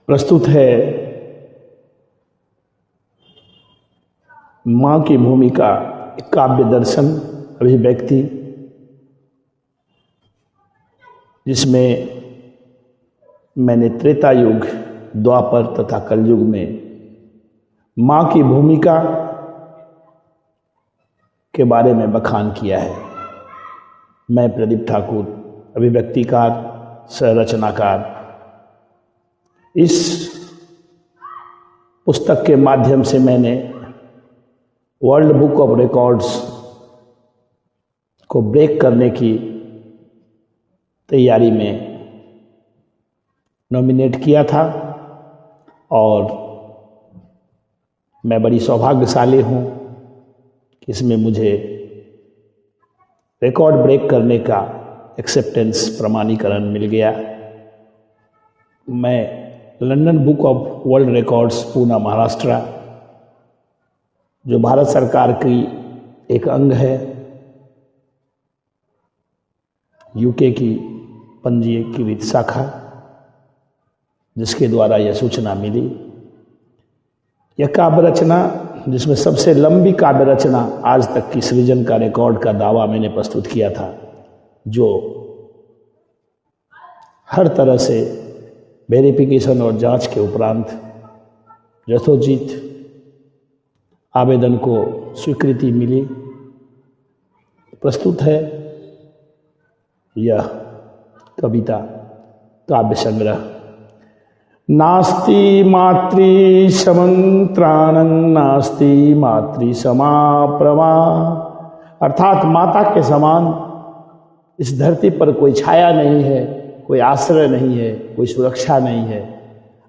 प्रस्तुत है माँ की भूमिका, एक काव्य दर्शन अभिव्यक्ति, जिसमें मैंने त्रेता युग, द्वापर तथा कलयुग में माँ की भूमिका के बारे में बखान किया है। मैं प्रदीप ठाकुर, अभिव्यक्तिकार, संरचनाकार, इस पुस्तक के माध्यम से मैंने वर्ल्ड बुक ऑफ रिकॉर्ड्स को ब्रेक करने की तैयारी में नॉमिनेट किया था और मैं बड़ी सौभाग्यशाली हूँ कि इसमें मुझे रिकॉर्ड ब्रेक करने का एक्सेप्टेंस प्रमाणीकरण मिल गया। मैं London book of world records, Poona, Maharashtra, जो भारत सरकार की एक अंग है, यूके की पंजीकृत शाखा, जिसके द्वारा यह सूचना मिली। यह काव्य रचना, जिसमें सबसे लंबी काव्य रचना आज तक की सृजन का रिकॉर्ड का दावा मैंने प्रस्तुत किया था, जो हर तरह से वेरिफिकेशन और जांच के उपरांत यथोचित आवेदन को स्वीकृति मिली। प्रस्तुत है यह कविता काव्य संग्रह। नास्ति मातृ समंत्राणं नास्ति मातृ समाप्रमा, अर्थात माता के समान इस धरती पर कोई छाया नहीं है, कोई आश्रय नहीं है, कोई सुरक्षा नहीं है।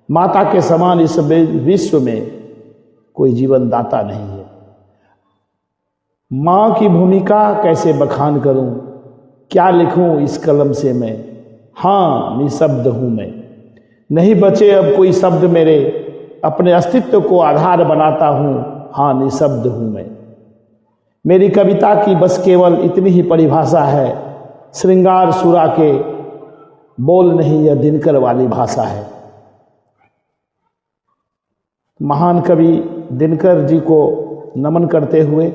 माता के समान इस विश्व में कोई जीवन दाता नहीं है। माँ की भूमिका कैसे बखान करूं, क्या लिखूं इस कलम से मैं। हाँ, निशब्द हूं मैं, नहीं बचे अब कोई शब्द मेरे, अपने अस्तित्व को आधार बनाता हूं। हाँ, निशब्द हूं मैं। मेरी कविता की बस केवल इतनी ही परिभाषा है, श्रृंगार सुरा के बोल नहीं, यह दिनकर वाली भाषा है। महान कवि दिनकर जी को नमन करते हुए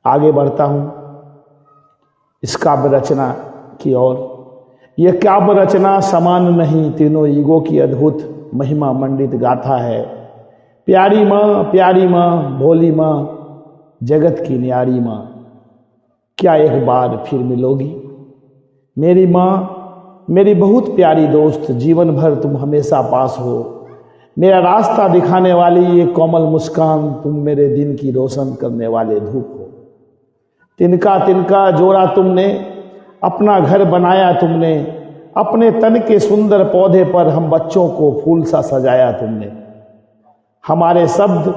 आगे बढ़ता हूं इस काव्य रचना की ओर। यह काव्य रचना समान नहीं, तीनों युगों की अद्भुत महिमा मंडित गाथा है। प्यारी माँ, भोली माँ, जगत की न्यारी माँ, क्या एक बार फिर मिलोगी। मेरी माँ, मेरी बहुत प्यारी दोस्त, जीवन भर तुम हमेशा पास हो। मेरा रास्ता दिखाने वाली ये कोमल मुस्कान, तुम मेरे दिन की रोशन करने वाले धूप हो। तिनका तिनका जोड़ा तुमने, अपना घर बनाया तुमने, अपने तन के सुंदर पौधे पर हम बच्चों को फूल सा सजाया तुमने। हमारे शब्द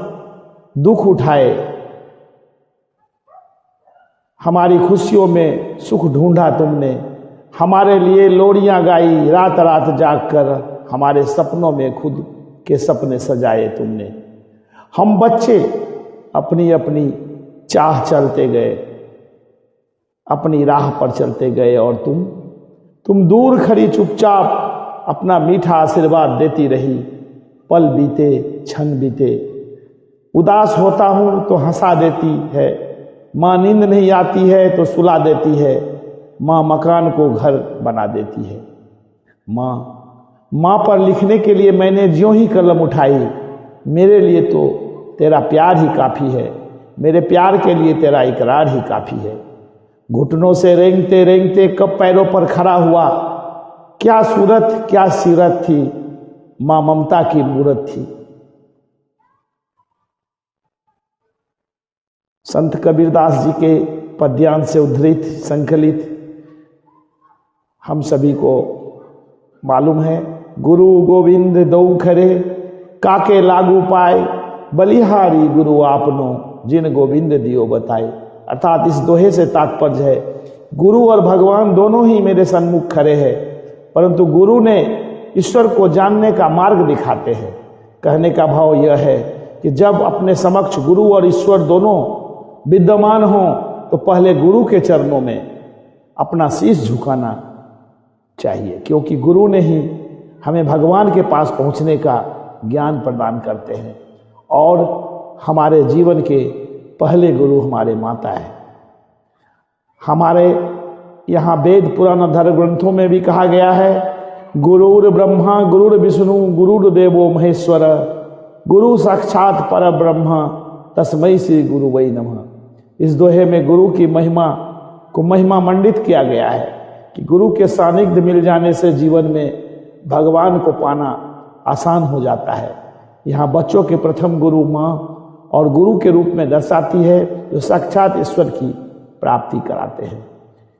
दुख उठाए, हमारी खुशियों में सुख ढूंढा तुमने। हमारे लिए लोरियां गाई रात रात जागकर, हमारे सपनों में खुद के सपने सजाए तुमने। हम बच्चे अपनी अपनी चाह चलते गए, अपनी राह पर चलते गए, और तुम दूर खड़ी चुपचाप अपना मीठा आशीर्वाद देती रही। पल बीते, क्षण बीते, उदास होता हूं तो हंसा देती है। माँ नींद नहीं आती है तो सुला देती है। माँ मकान को घर बना देती है। माँ पर लिखने के लिए मैंने ज्यों ही कलम उठाई, मेरे लिए तो तेरा प्यार ही काफ़ी है, मेरे प्यार के लिए तेरा इकरार ही काफ़ी है। घुटनों से रेंगते रेंगते कब पैरों पर खड़ा हुआ, क्या सूरत क्या सीरत थी, माँ ममता की मूरत थी। संत कबीरदास जी के पद्यांश से उद्धृत संकलित हम सभी को मालूम है। गुरु गोविंद दऊ खरे, काके लागू पाए, बलिहारी गुरु आपनो, जिन गोविंद दियो बताए। अर्थात इस दोहे से तात्पर्य है, गुरु और भगवान दोनों ही मेरे सन्मुख खड़े हैं, परंतु गुरु ने ईश्वर को जानने का मार्ग दिखाते हैं। कहने का भाव यह है कि जब अपने समक्ष गुरु और ईश्वर दोनों विद्यमान हो, तो पहले गुरु के चरणों में अपना शीश झुकाना चाहिए, क्योंकि गुरु ने ही हमें भगवान के पास पहुंचने का ज्ञान प्रदान करते हैं। और हमारे जीवन के पहले गुरु हमारे माता है। हमारे यहाँ वेद पुराण धर्म ग्रंथों में भी कहा गया है, गुरुर ब्रह्मा गुरुर विष्णु गुरुर देवो महेश्वर, गुरु साक्षात पर ब्रह्म तस्मै श्री गुरु वै नमः। इस दोहे में गुरु की महिमा को महिमा मंडित किया गया है कि गुरु के सानिध्य मिल जाने से जीवन में भगवान को पाना आसान हो जाता है। यहाँ बच्चों के प्रथम गुरु माँ और गुरु के रूप में दर्शाती है, जो साक्षात ईश्वर की प्राप्ति कराते हैं।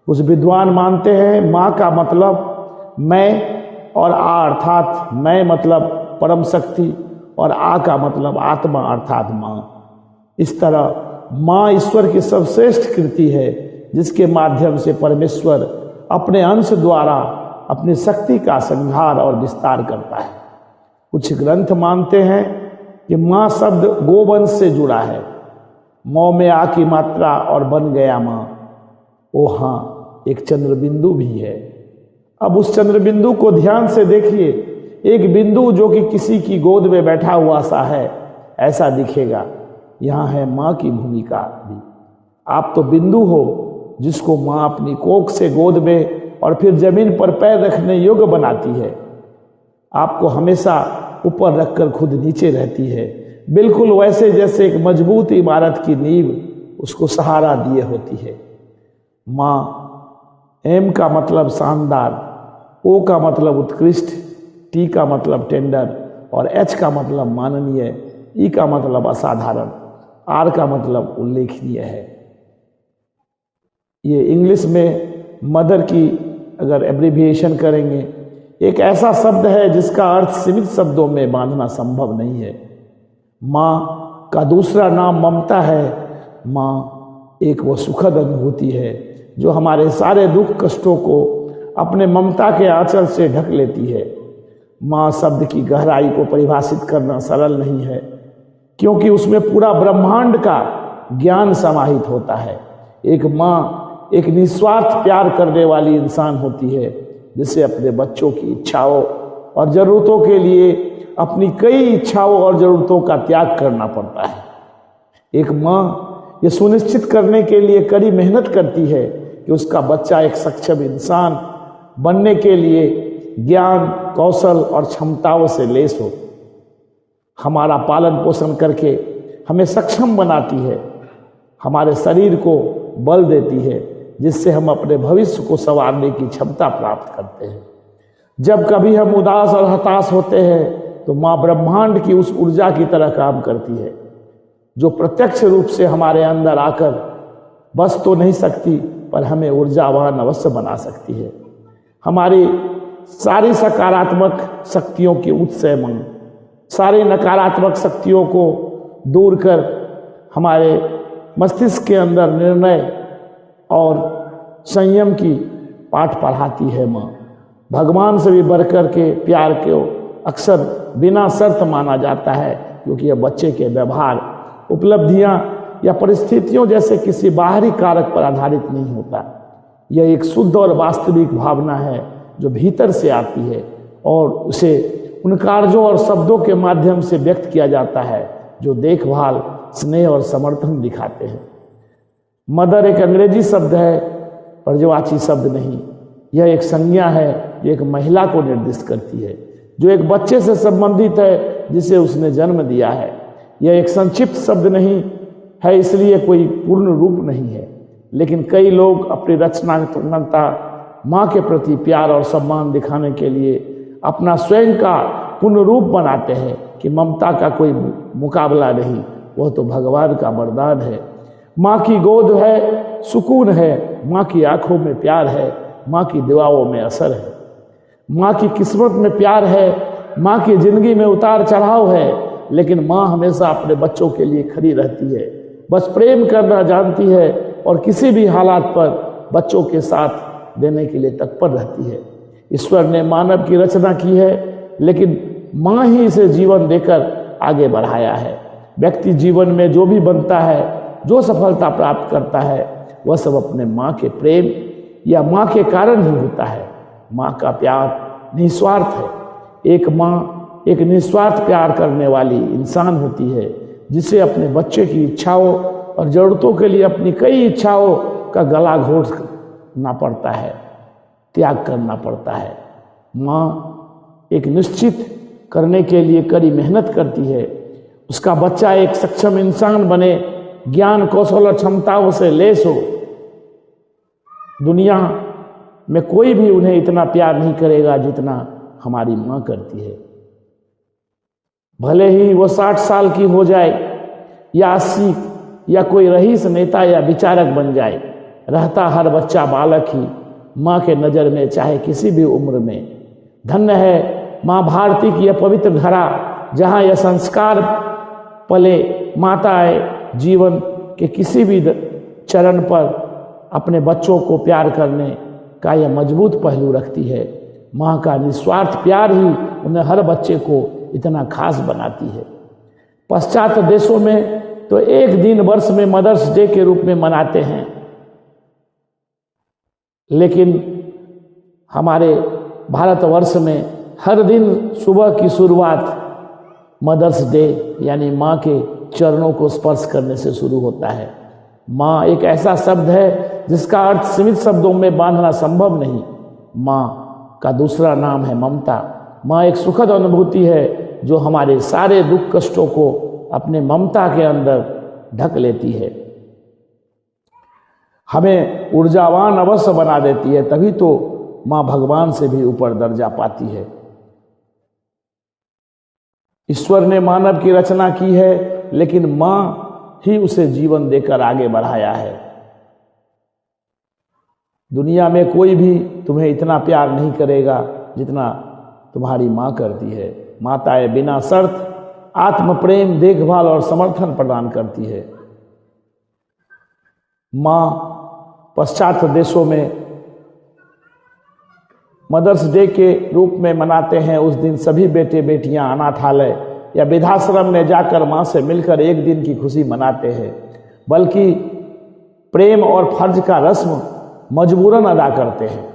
कुछ विद्वान मानते हैं माँ का मतलब मैं और आ अर्थात मैं मतलब परम शक्ति और आ का मतलब आत्मा अर्थात माँ। इस तरह माँ ईश्वर की सर्वश्रेष्ठ कृति है, जिसके माध्यम से परमेश्वर अपने अंश द्वारा अपनी शक्ति का संहार और विस्तार करता है। कुछ ग्रंथ मानते हैं कि माँ शब्द गोवंश से जुड़ा है। मौ में आ की मात्रा और बन गया माँ। ओ हाँ, एक चंद्र बिंदु भी है। अब उस चंद्र बिंदु को ध्यान से देखिए। एक बिंदु जो कि किसी की गोद में बैठा हुआ सा है, ऐसा दिखेगा। यहाँ है माँ की भूमिका भी। आप तो बिंदु हो जिसको माँ अपनी कोख से गोद में और फिर जमीन पर पैर रखने योग्य बनाती है। आपको हमेशा ऊपर रखकर खुद नीचे रहती है, बिल्कुल वैसे जैसे एक मजबूत इमारत की नींव उसको सहारा दिए होती है। माँ, एम का मतलब शानदार, ओ का मतलब उत्कृष्ट, टी का मतलब टेंडर और एच का मतलब माननीय, ई का मतलब असाधारण, आर का मतलब उल्लेखनीय है। ये इंग्लिश में मदर की अगर एब्रिविएशन करेंगे, एक ऐसा शब्द है जिसका अर्थ सीमित शब्दों में बांधना संभव नहीं है। माँ का दूसरा नाम ममता है। माँ एक वो सुखद अनुभूति है जो हमारे सारे दुख कष्टों को अपने ममता के आंचल से ढक लेती है। माँ शब्द की गहराई को परिभाषित करना सरल नहीं है, क्योंकि उसमें पूरा ब्रह्मांड का ज्ञान समाहित होता है। एक माँ एक निस्वार्थ प्यार करने वाली इंसान होती है, जिसे अपने बच्चों की इच्छाओं और ज़रूरतों के लिए अपनी कई इच्छाओं और ज़रूरतों का त्याग करना पड़ता है। एक माँ ये सुनिश्चित करने के लिए कड़ी मेहनत करती है कि उसका बच्चा एक सक्षम इंसान बनने के लिए ज्ञान, कौशल और क्षमताओं से लैस हो। हमारा पालन पोषण करके हमें सक्षम बनाती है, हमारे शरीर को बल देती है, जिससे हम अपने भविष्य को संवारने की क्षमता प्राप्त करते हैं। जब कभी हम उदास और हताश होते हैं तो माँ ब्रह्मांड की उस ऊर्जा की तरह काम करती है, जो प्रत्यक्ष रूप से हमारे अंदर आकर बस तो नहीं सकती, पर हमें ऊर्जावान अवश्य बना सकती है। हमारी सारी सकारात्मक शक्तियों की उत्सय माँ सारी नकारात्मक शक्तियों को दूर कर हमारे मस्तिष्क के अंदर निर्णय और संयम की पाठ पढ़ाती है। माँ भगवान से भी बढ़कर के प्यार को अक्सर बिना शर्त माना जाता है, क्योंकि यह बच्चे के व्यवहार, उपलब्धियां या परिस्थितियों जैसे किसी बाहरी कारक पर आधारित नहीं होता। यह एक शुद्ध और वास्तविक भावना है जो भीतर से आती है और उसे उन कार्यों और शब्दों के माध्यम से व्यक्त किया जाता है जो देखभाल, स्नेह और समर्थन दिखाते हैं। मदर एक अंग्रेजी शब्द है, पर्यायवाची शब्द नहीं। यह एक संज्ञा है जो एक महिला को निर्दिष्ट करती है, जो एक बच्चे से संबंधित है जिसे उसने जन्म दिया है। यह एक संक्षिप्त शब्द नहीं है, इसलिए कोई पूर्ण रूप नहीं है, लेकिन कई लोग अपनी रचनात्मकता, माँ के प्रति प्यार और सम्मान दिखाने के लिए अपना स्वयं का पूर्ण रूप बनाते हैं कि ममता का कोई मुकाबला नहीं, वह तो भगवान का वरदान है। माँ की गोद है, सुकून है, माँ की आंखों में प्यार है, माँ की दुआओं में असर है, माँ की किस्मत में प्यार है, माँ की जिंदगी में उतार चढ़ाव है, लेकिन माँ हमेशा अपने बच्चों के लिए खड़ी रहती है, बस प्रेम करना जानती है और किसी भी हालात पर बच्चों के साथ देने के लिए तत्पर रहती है। ईश्वर ने मानव की रचना की है, लेकिन माँ ही इसे जीवन देकर आगे बढ़ाया है। व्यक्ति जीवन में जो भी बनता है, जो सफलता प्राप्त करता है, वह सब अपने माँ के प्रेम या माँ के कारण ही होता है। माँ का प्यार निस्वार्थ है, एक माँ एक निस्वार्थ प्यार करने वाली इंसान होती है, जिसे अपने बच्चे की इच्छाओं और ज़रूरतों के लिए अपनी कई इच्छाओं का गला घोटना पड़ता है, त्याग करना पड़ता है। माँ एक निश्चित करने के लिए कड़ी मेहनत करती है, उसका बच्चा एक सक्षम इंसान बने, ज्ञान कौशल और क्षमताओं से लैस हो। दुनिया में कोई भी उन्हें इतना प्यार नहीं करेगा जितना हमारी माँ करती है। भले ही वो 60 साल की हो जाए या 80, या कोई रईस नेता या विचारक बन जाए, रहता हर बच्चा बालक ही माँ के नज़र में, चाहे किसी भी उम्र में। धन्य है माँ भारती की यह पवित्र धरा, जहाँ यह संस्कार पले। माताएं जीवन के किसी भी चरण पर अपने बच्चों को प्यार करने का यह मजबूत पहलू रखती है। माँ का निस्वार्थ प्यार ही उन्हें हर बच्चे को इतना खास बनाती है। पश्चात देशों में तो एक दिन वर्ष में मदर्स डे के रूप में मनाते हैं, लेकिन हमारे भारतवर्ष में हर दिन सुबह की शुरुआत मदर्स डे यानी माँ के चरणों को स्पर्श करने से शुरू होता है। माँ एक ऐसा शब्द है जिसका अर्थ सीमित शब्दों में बांधना संभव नहीं। माँ का दूसरा नाम है ममता। माँ एक सुखद अनुभूति है जो हमारे सारे दुख कष्टों को अपने ममता के अंदर ढक लेती है, हमें ऊर्जावान अवश्य बना देती है। तभी तो माँ भगवान से भी ऊपर दर्जा पाती है। ईश्वर ने मानव की रचना की है, लेकिन माँ ही उसे जीवन देकर आगे बढ़ाया है। दुनिया में कोई भी तुम्हें इतना प्यार नहीं करेगा जितना तुम्हारी माँ करती है। माताएं बिना शर्त आत्म प्रेम, देखभाल और समर्थन प्रदान करती है। माँ पश्चात देशों में मदर्स डे के रूप में मनाते हैं। उस दिन सभी बेटे बेटियां अनाथालय या वृद्धाश्रम में जाकर माँ से मिलकर एक दिन की खुशी मनाते हैं, बल्कि प्रेम और फर्ज का रस्म मजबूरन अदा करते हैं।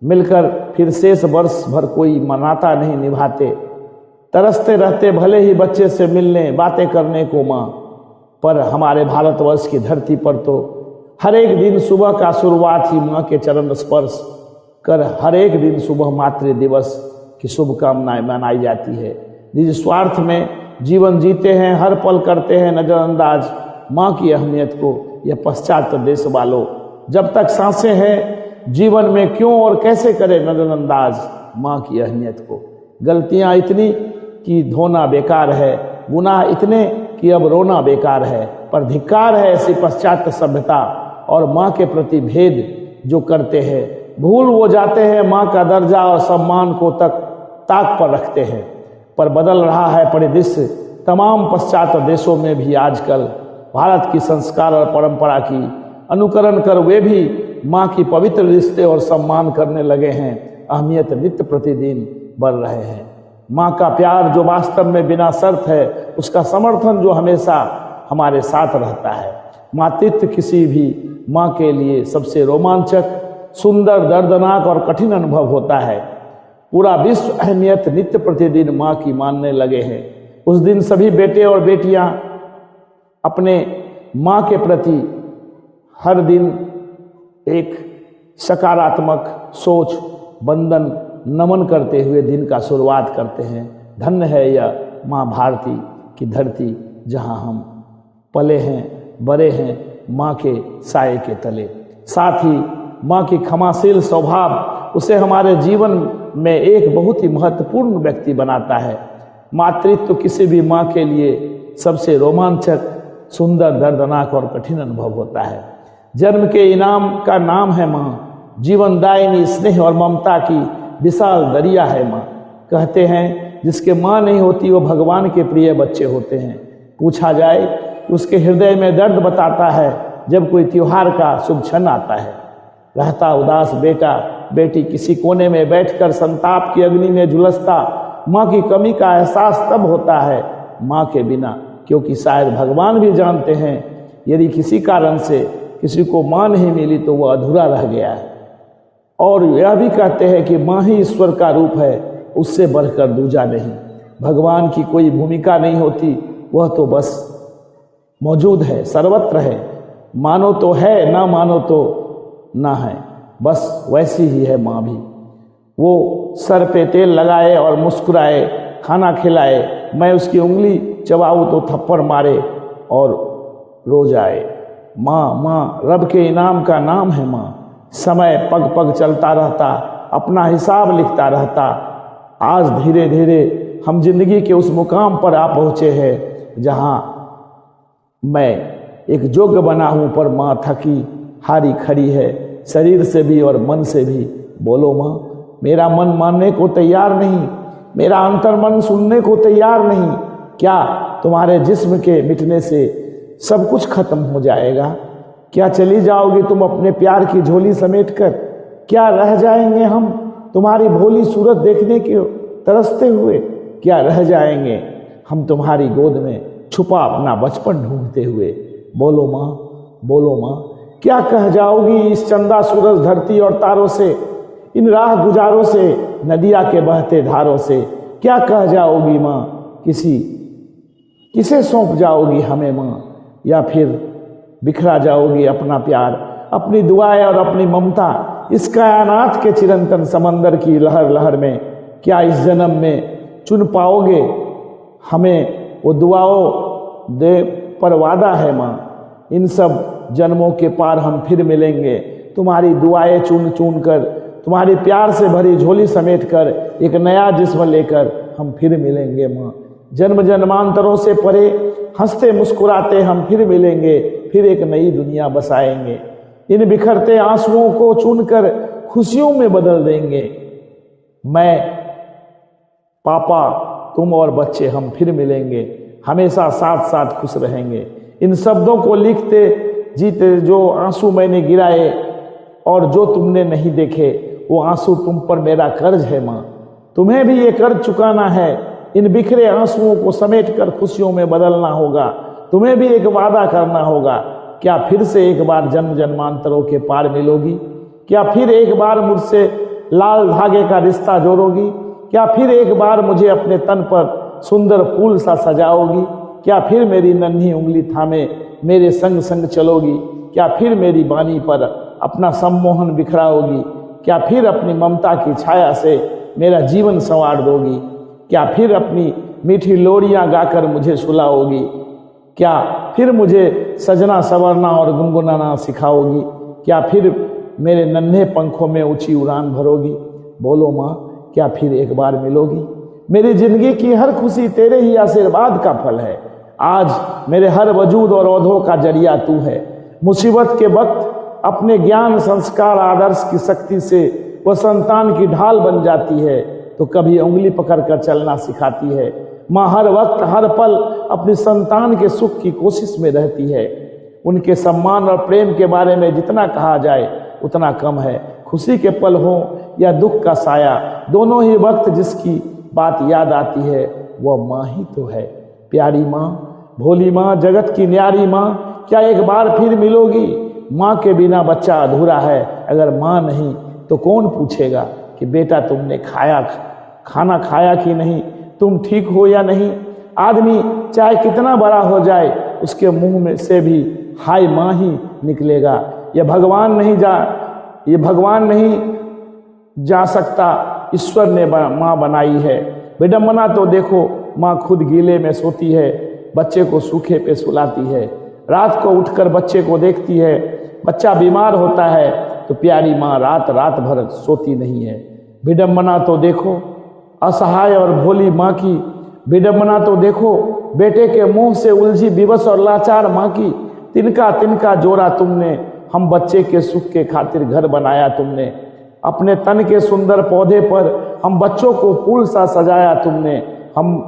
मिलकर फिर शेष वर्ष भर कोई मनाता नहीं निभाते, तरसते रहते भले ही बच्चे से मिलने बातें करने को माँ। पर हमारे भारतवर्ष की धरती पर तो हर एक दिन सुबह का शुरुआत ही माँ के चरण स्पर्श कर हर एक दिन सुबह मातृ दिवस की शुभकामनाएं मनाई जाती है। जिस स्वार्थ में जीवन जीते हैं, हर पल करते हैं नज़रअंदाज माँ की अहमियत को। यह पश्चात देश वालों, जब तक सांसें हैं जीवन में क्यों और कैसे करें नज़रअंदाज माँ की अहमियत को। गलतियाँ इतनी कि धोना बेकार है, गुनाह इतने कि अब रोना बेकार है। पर धिक्कार है ऐसी पश्चात सभ्यता और माँ के प्रति भेद जो करते हैं। भूल वो जाते हैं माँ का दर्जा और सम्मान को ताक पर रखते हैं। पर बदल रहा है परिदृश्य तमाम पश्चात देशों में भी। आजकल भारत की संस्कार और परंपरा की अनुकरण कर वे भी माँ की पवित्र रिश्ते और सम्मान करने लगे हैं। अहमियत नित्य प्रतिदिन बढ़ रहे हैं। माँ का प्यार जो वास्तव में बिना शर्त है, उसका समर्थन जो हमेशा हमारे साथ रहता है। मातृत्व किसी भी माँ के लिए सबसे रोमांचक, सुंदर, दर्दनाक और कठिन अनुभव होता है। पूरा विश्व अहमियत नित्य प्रतिदिन माँ की मानने लगे हैं। उस दिन सभी बेटे और बेटियां अपने माँ के प्रति हर दिन एक सकारात्मक सोच, वंदन, नमन करते हुए दिन का शुरुआत करते हैं। धन्य है यह माँ भारती की धरती, जहाँ हम पले हैं, बड़े हैं माँ के साए के तले। साथ ही माँ की क्षमाशील स्वभाव उसे हमारे जीवन में एक बहुत ही महत्वपूर्ण व्यक्ति बनाता है। मातृत्व किसी भी माँ के लिए सबसे रोमांचक, सुंदर, दर्दनाक और कठिन अनुभव होता है। जन्म के इनाम का नाम है माँ, जीवनदायिनी स्नेह और ममता की विशाल दरिया है माँ। कहते हैं जिसके माँ नहीं होती वो भगवान के प्रिय बच्चे होते हैं। पूछा जाए कि उसके हृदय में दर्द बताता है जब कोई त्योहार का शुभ क्षण आता है। रहता उदास बेटा बेटी किसी कोने में बैठकर संताप की अग्नि में झुलसता, माँ की कमी का एहसास तब होता है माँ के बिना, क्योंकि शायद भगवान भी जानते हैं यदि किसी कारण से किसी को माँ नहीं मिली तो वह अधूरा रह गया है। और यह भी कहते हैं कि माँ ही ईश्वर का रूप है, उससे बढ़कर दूजा नहीं। भगवान की कोई भूमिका नहीं होती, वह तो बस मौजूद है, सर्वत्र है। मानो तो है, ना मानो तो ना है, बस वैसी ही है माँ भी। वो सर पे तेल लगाए और मुस्कुराए, खाना खिलाए, मैं उसकी उंगली चबाऊँ तो थप्पड़ मारे और रो जाए। माँ माँ रब के इनाम का नाम है माँ। समय पग पग चलता रहता, अपना हिसाब लिखता रहता। आज धीरे धीरे हम जिंदगी के उस मुकाम पर आ पहुँचे हैं जहाँ मैं एक जोग्य बना हूँ, पर माँ थकी हारी खड़ी है, शरीर से भी और मन से भी। बोलो माँ, मेरा मन मानने को तैयार नहीं, मेरा अंतर्मन सुनने को तैयार नहीं। क्या तुम्हारे जिस्म के मिटने से सब कुछ खत्म हो जाएगा? क्या चली जाओगी तुम अपने प्यार की झोली समेटकर? क्या रह जाएंगे हम तुम्हारी भोली सूरत देखने के तरसते हुए? क्या रह जाएंगे हम तुम्हारी गोद में छुपा अपना बचपन ढूंढते हुए? बोलो माँ, बोलो माँ, क्या कह जाओगी इस चंदा सूरज धरती और तारों से, इन राह गुजारों से, नदिया के बहते धारों से? क्या कह जाओगी माँ, किसे सौंप जाओगी हमें माँ? या फिर बिखरा जाओगी अपना प्यार, अपनी दुआएं और अपनी ममता इस कायनात के चिरंतन समंदर की लहर लहर में? क्या इस जन्म में चुन पाओगे हमें? वो दुआओं दे पर वादा है माँ, इन सब जन्मों के पार हम फिर मिलेंगे। तुम्हारी दुआएं चुन चुन कर, तुम्हारी प्यार से भरी झोली समेट कर, एक नया जिस्म लेकर हम फिर मिलेंगे माँ। जन्म जन्मांतरों से परे हंसते मुस्कुराते हम फिर मिलेंगे, फिर एक नई दुनिया बसाएंगे। इन बिखरते आंसुओं को चुनकर खुशियों में बदल देंगे। मैं, पापा, तुम और बच्चे हम फिर मिलेंगे, हमेशा साथ साथ खुश रहेंगे। इन शब्दों को लिखते जीते जो आंसू मैंने गिराए और जो तुमने नहीं देखे, वो आंसू तुम पर मेरा कर्ज है माँ। तुम्हें भी ये कर्ज चुकाना है। इन बिखरे आंसुओं को समेटकर खुशियों में बदलना होगा। तुम्हें भी एक वादा करना होगा। क्या फिर से एक बार जन्म जन्मांतरों के पार मिलोगी? क्या फिर एक बार मुझसे लाल धागे का रिश्ता जोड़ोगी? क्या फिर एक बार मुझे अपने तन पर सुंदर फूल सा सजाओगी? क्या फिर मेरी नन्ही उंगली थामे मेरे संग संग चलोगी? क्या फिर मेरी बानी पर अपना सम्मोहन बिखराओगी? क्या फिर अपनी ममता की छाया से मेरा जीवन संवार दोगी? क्या फिर अपनी मीठी लोरियां गाकर मुझे सुलाओगी? क्या फिर मुझे सजना संवरना और गुनगुनाना सिखाओगी? क्या फिर मेरे नन्हे पंखों में ऊंची उड़ान भरोगी? बोलो माँ, क्या फिर एक बार मिलोगी? मेरी जिंदगी की हर खुशी तेरे ही आशीर्वाद का फल है। आज मेरे हर वजूद और औधों का जरिया तू है। मुसीबत के वक्त अपने ज्ञान संस्कार आदर्श की शक्ति से वह संतान की ढाल बन जाती है, तो कभी उंगली पकड़कर चलना सिखाती है। माँ हर वक्त हर पल अपनी संतान के सुख की कोशिश में रहती है। उनके सम्मान और प्रेम के बारे में जितना कहा जाए उतना कम है। खुशी के पल हो या दुख का साया, दोनों ही वक्त जिसकी बात याद आती है वह माँ ही तो है। प्यारी माँ, भोली माँ, जगत की न्यारी माँ, क्या एक बार फिर मिलोगी? माँ के बिना बच्चा अधूरा है। अगर माँ नहीं तो कौन पूछेगा कि बेटा तुमने खाना खाया कि नहीं, तुम ठीक हो या नहीं? आदमी चाहे कितना बड़ा हो जाए, उसके मुंह में से भी हाय माँ ही निकलेगा। यह भगवान नहीं जा सकता, ईश्वर ने माँ बनाई है। विडम्बना तो देखो, माँ खुद गीले में सोती है, बच्चे को सूखे पे सुलाती है। रात को उठकर बच्चे को देखती है। बच्चा बीमार होता है तो प्यारी माँ रात रात भर सोती नहीं है। विडम्बना तो देखो असहाय और भोली माँ की। विडम्बना तो देखो बेटे के मुंह से उलझी विवश और लाचार माँ की। तिनका तिनका जोड़ा तुमने, हम बच्चे के सुख के खातिर घर बनाया तुमने। अपने तन के सुंदर पौधे पर हम बच्चों को फूल सा सजाया तुमने। हम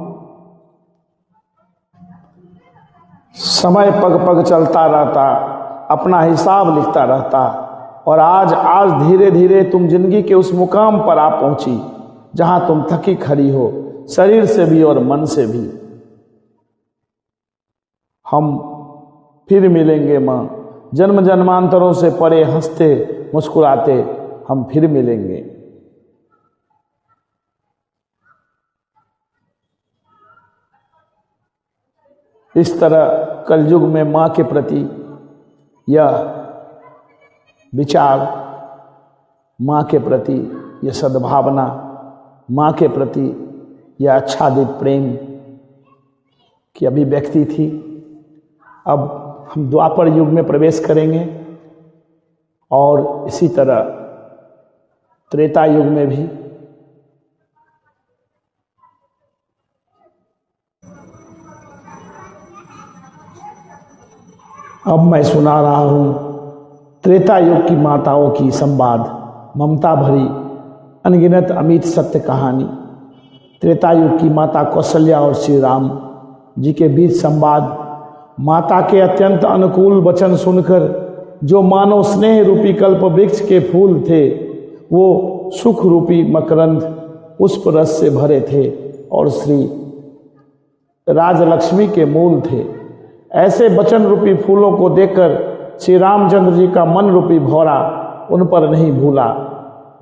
समय पग पग चलता रहता, अपना हिसाब लिखता रहता, और आज धीरे धीरे तुम जिंदगी के उस मुकाम पर आ पहुंची जहां तुम थकी खड़ी हो, शरीर से भी और मन से भी। हम फिर मिलेंगे माँ, जन्म जन्मांतरों से परे हंसते मुस्कुराते हम फिर मिलेंगे। इस तरह कलयुग में माँ के प्रति यह विचार, माँ के प्रति यह सद्भावना, माँ के प्रति यह आच्छादित प्रेम की अभिव्यक्ति थी। अब हम द्वापर युग में प्रवेश करेंगे और इसी तरह त्रेता युग में भी अब मैं सुना रहा हूँ त्रेता युग की माताओं की संवाद, ममता भरी अनगिनत अमित सत्य कहानी। त्रेता युग की माता कौशल्या और श्री राम जी के बीच संवाद। माता के अत्यंत अनुकूल वचन सुनकर जो मानव स्नेह रूपी कल्प वृक्ष के फूल थे वो सुख रूपी मकरंद पुष्प रस से भरे थे और श्री राजलक्ष्मी के मूल थे। ऐसे वचन रूपी फूलों को देखकर श्री रामचंद्र जी का मन रूपी भौरा उन पर नहीं भूला।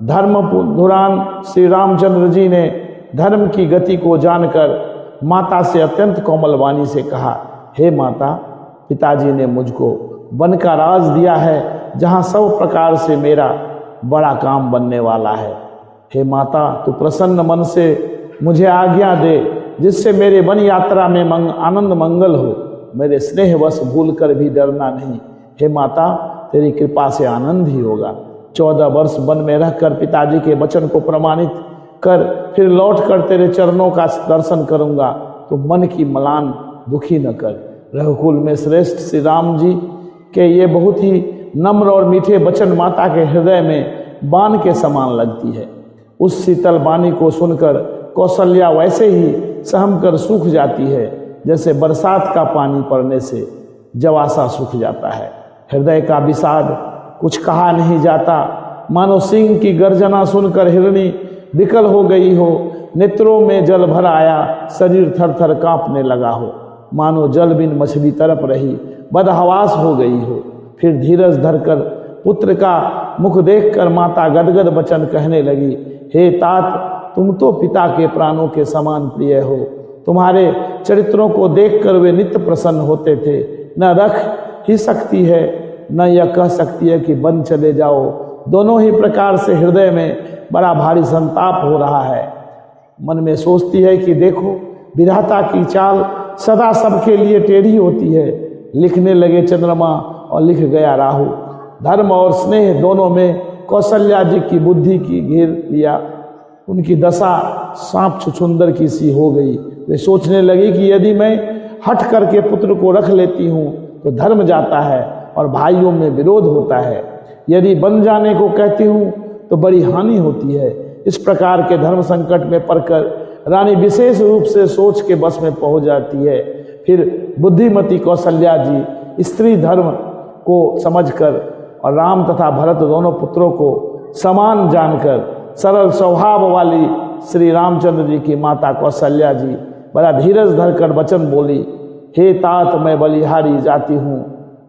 धर्म धुरान श्री रामचंद्र जी ने धर्म की गति को जानकर माता से अत्यंत कोमल वाणी से कहा, हे माता, पिताजी ने मुझको वन का राज दिया है जहाँ सब प्रकार से मेरा बड़ा काम बनने वाला है। हे माता, तू प्रसन्न मन से मुझे आज्ञा दे जिससे मेरे वन यात्रा में आनंद मंगल हो। मेरे स्नेहवश भूल कर भी डरना नहीं। हे माता, तेरी कृपा से आनंद ही होगा। 14 वर्ष वन में रहकर पिताजी के वचन को प्रमाणित कर फिर लौट कर तेरे चरणों का दर्शन करूंगा, तो मन की मलान दुखी न कर। रघुकुल में श्रेष्ठ श्री राम जी के ये बहुत ही नम्र और मीठे वचन माता के हृदय में बाण के समान लगती है। उस शीतल वाणी को सुनकर कौशल्या वैसे ही सहम कर सूख जाती है जैसे बरसात का पानी पड़ने से जवासा सूख जाता है। हृदय का विषाद कुछ कहा नहीं जाता। मानो सिंह की गर्जना सुनकर हिरणी विकल हो गई हो, नेत्रों में जल भर आया, शरीर थर थर कांपने लगा हो। मानो जल बिन मछली तड़प रही, बदहवास हो गई हो। फिर धीरज धरकर पुत्र का मुख देखकर माता गदगद वचन कहने लगी, हे तात, तुम तो पिता के प्राणों के समान प्रिय हो। तुम्हारे चरित्रों को देखकर वे नित्य प्रसन्न होते थे। न रख ही सकती है न यह कह सकती है कि बन चले जाओ। दोनों ही प्रकार से हृदय में बड़ा भारी संताप हो रहा है। मन में सोचती है कि देखो, विधाता की चाल सदा सबके लिए टेढ़ी होती है। लिखने लगे चंद्रमा और लिख गया राहु। धर्म और स्नेह दोनों में कौशल्या जी की बुद्धि की घेर लिया। उनकी दशा सांप छुछुंदर की सी हो गई। वे सोचने लगी कि यदि मैं हट करके पुत्र को रख लेती हूँ तो धर्म जाता है और भाइयों में विरोध होता है। यदि बन जाने को कहती हूँ तो बड़ी हानि होती है। इस प्रकार के धर्म संकट में पड़कर रानी विशेष रूप से सोच के बस में पहुंच जाती है। फिर बुद्धिमती कौशल्या जी स्त्री धर्म को समझकर और राम तथा भरत दोनों पुत्रों को समान जानकर सरल स्वभाव वाली श्री रामचंद्र जी की माता कौशल्या जी बड़ा धीरज धरकर वचन बोली, हे तात, मैं बलिहारी जाती हूँ।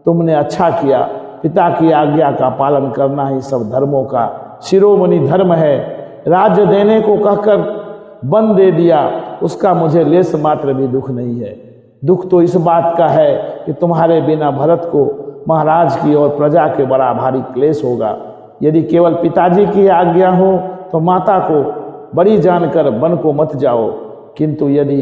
तुमने अच्छा किया। पिता की आज्ञा का पालन करना ही सब धर्मों का शिरोमणि धर्म है। राज्य देने को कहकर बन दे दिया, उसका मुझे लेस मात्र भी दुख नहीं है। दुख तो इस बात का है कि तुम्हारे बिना भरत को महाराज की और प्रजा के बड़ा भारी क्लेश होगा। यदि केवल पिताजी की आज्ञा हो तो माता को बड़ी जानकर वन को मत जाओ, किंतु यदि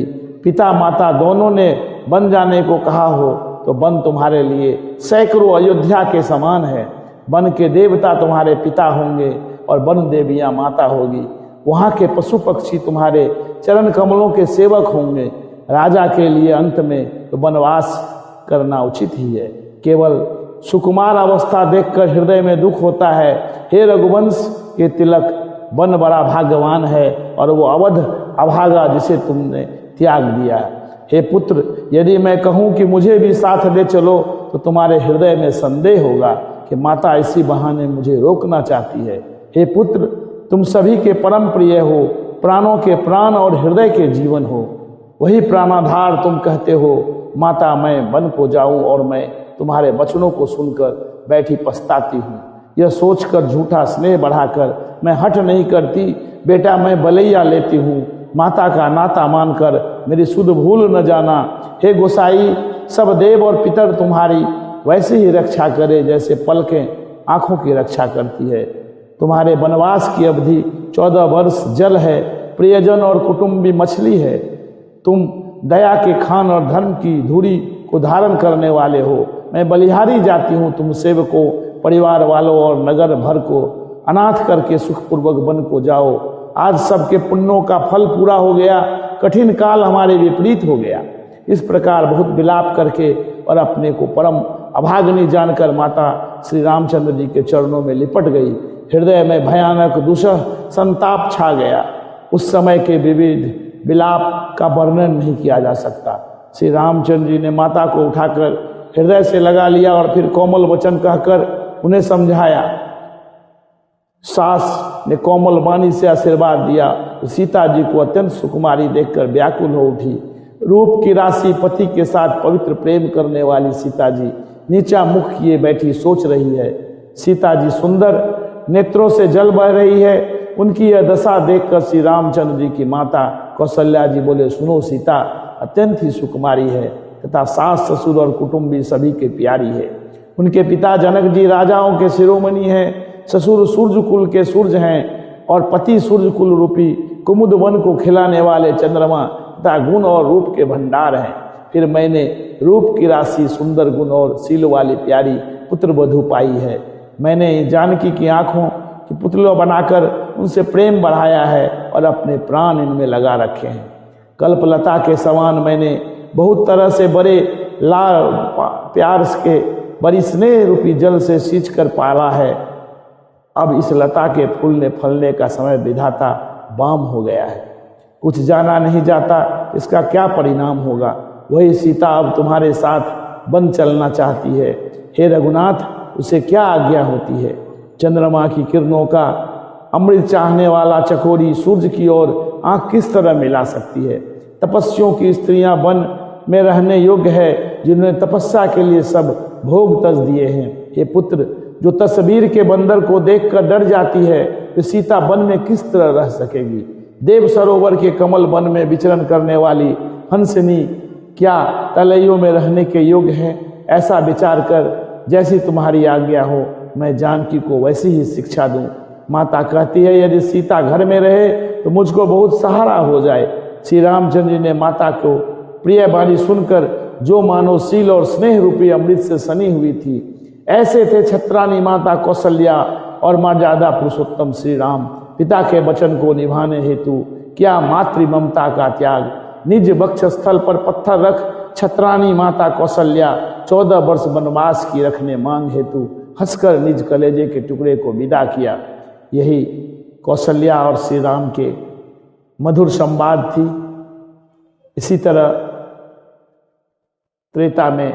पिता माता दोनों ने बन जाने को कहा हो तो वन तुम्हारे लिए सैकड़ों अयोध्या के समान है। वन के देवता तुम्हारे पिता होंगे और वन देवियां माता होगी। वहाँ के पशु पक्षी तुम्हारे चरण कमलों के सेवक होंगे। राजा के लिए अंत में तो वनवास करना उचित ही है। केवल सुकुमार अवस्था देखकर हृदय में दुख होता है। हे रघुवंश के तिलक, वन बड़ा भाग्यवान है और वो अवध अभागा जिसे तुमने त्याग दिया है। हे पुत्र, यदि मैं कहूँ कि मुझे भी साथ ले चलो तो तुम्हारे हृदय में संदेह होगा कि माता इसी बहाने मुझे रोकना चाहती है। हे पुत्र, तुम सभी के परम प्रिय हो, प्राणों के प्राण और हृदय के जीवन हो। वही प्राणाधार तुम कहते हो। माता, मैं वन को जाऊं और मैं तुम्हारे वचनों को सुनकर बैठी पछताती हूँ। यह सोचकर झूठा स्नेह बढ़ाकर मैं हट नहीं करती। बेटा, मैं बलैया लेती हूँ। माता का नाता मानकर मेरी सुध भूल न जाना। हे गोसाई, सब देव और पितर तुम्हारी वैसे ही रक्षा करे जैसे पलकें आंखों की रक्षा करती है। तुम्हारे वनवास की अवधि 14 वर्ष जल है, प्रियजन और कुटुंबी मछली है। तुम दया के खान और धर्म की धुरी को धारण करने वाले हो। मैं बलिहारी जाती हूँ, तुम सेवकों, परिवार वालों और नगर भर को अनाथ करके सुखपूर्वक वन को जाओ। आज सबके पुण्यों का फल पूरा हो गया, कठिन काल हमारे विपरीत हो गया। इस प्रकार बहुत विलाप करके और अपने को परम अभागनी जानकर माता श्री रामचंद्र जी के चरणों में लिपट गई। हृदय में भयानक दुसह संताप छा गया। उस समय के विविध विलाप का वर्णन नहीं किया जा सकता। श्री रामचंद्र जी ने माता को उठाकर हृदय से लगा लिया और फिर कोमल वचन कहकर उन्हें समझाया। सास ने कोमल वाणी से आशीर्वाद दिया। सीता जी को अत्यंत सुकुमारी देखकर व्याकुल हो उठी। रूप की राशि पति के साथ पवित्र प्रेम करने वाली सीता जी नीचा मुख किए बैठी सोच रही है। सीता जी सुंदर, नेत्रों से जल बह रही है। उनकी यह दशा देखकर श्री रामचंद्र जी की माता कौशल्या जी बोले, सुनो सीता अत्यंत ही सुकुमारी है तथा सास ससुर और कुटुंबी सभी के प्यारी है। उनके पिता जनक जी राजाओं के शिरोमणि हैं, ससुर सूर्य कुल के सूर्य हैं और पति सूर्य कुल रूपी कुमुद वन को खिलाने वाले चंद्रमा तथा गुण और रूप के भंडार हैं। फिर मैंने रूप की राशि, सुंदर गुण और शील वाली प्यारी पुत्र वधू पाई है। मैंने जानकी की आंखों की पुतलों बनाकर उनसे प्रेम बढ़ाया है और अपने प्राण इनमें लगा रखे हैं। कल्पलता के समान मैंने बहुत तरह से बड़े लाड़ प्यार के बड़ी स्नेह रूपी जल से सींच कर पाला है। अब इस लता के फूलने फलने का समय विधाता बाम हो गया है। कुछ जाना नहीं जाता इसका क्या परिणाम होगा। वही सीता अब तुम्हारे साथ वन चलना चाहती है। हे रघुनाथ, उसे क्या आज्ञा होती है। चंद्रमा की किरणों का अमृत चाहने वाला चकोरी सूर्य की ओर आंख किस तरह मिला सकती है। तपस्वियों की स्त्रियां वन में रहने योग्य है, जिन्होंने तपस्या के लिए सब भोग तज दिए हैं। हे पुत्र, जो तस्वीर के बंदर को देखकर डर जाती है, तो सीता वन में किस तरह रह सकेगी। देव सरोवर के कमल वन में विचरण करने वाली हंसनी क्या तलैयों में रहने के योग्य है। ऐसा विचार कर जैसी तुम्हारी आज्ञा हो, मैं जानकी को वैसी ही शिक्षा दूं। माता कहती है, यदि सीता घर में रहे तो मुझको बहुत सहारा हो जाए। श्री रामचंद्र जी ने माता को प्रिय वाणी सुनकर, जो मानो शील और स्नेह रूपी अमृत से सनी हुई थी, ऐसे थे छत्रानी माता कौशल्या और मर्यादा पुरुषोत्तम श्री राम। पिता के वचन को निभाने हेतु क्या मातृ ममता का त्याग। निज वक्ष स्थल पर पत्थर रख छत्रानी माता कौशल्या 14 वर्ष वनवास की रखने मांग हेतु हंसकर निज कलेजे के टुकड़े को विदा किया। यही कौशल्या और श्री राम के मधुर संवाद थी। इसी तरह त्रेता में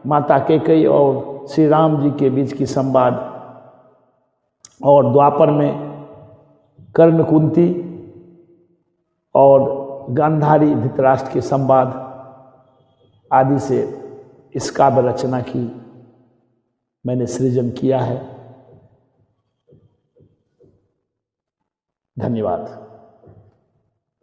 माता कैकेयी और श्री राम जी के बीच की संवाद, और द्वापर में कर्ण कुंती और गांधारी धृतराष्ट्र के संवाद आदि से इस काव्य रचना की मैंने सृजन किया है। धन्यवाद।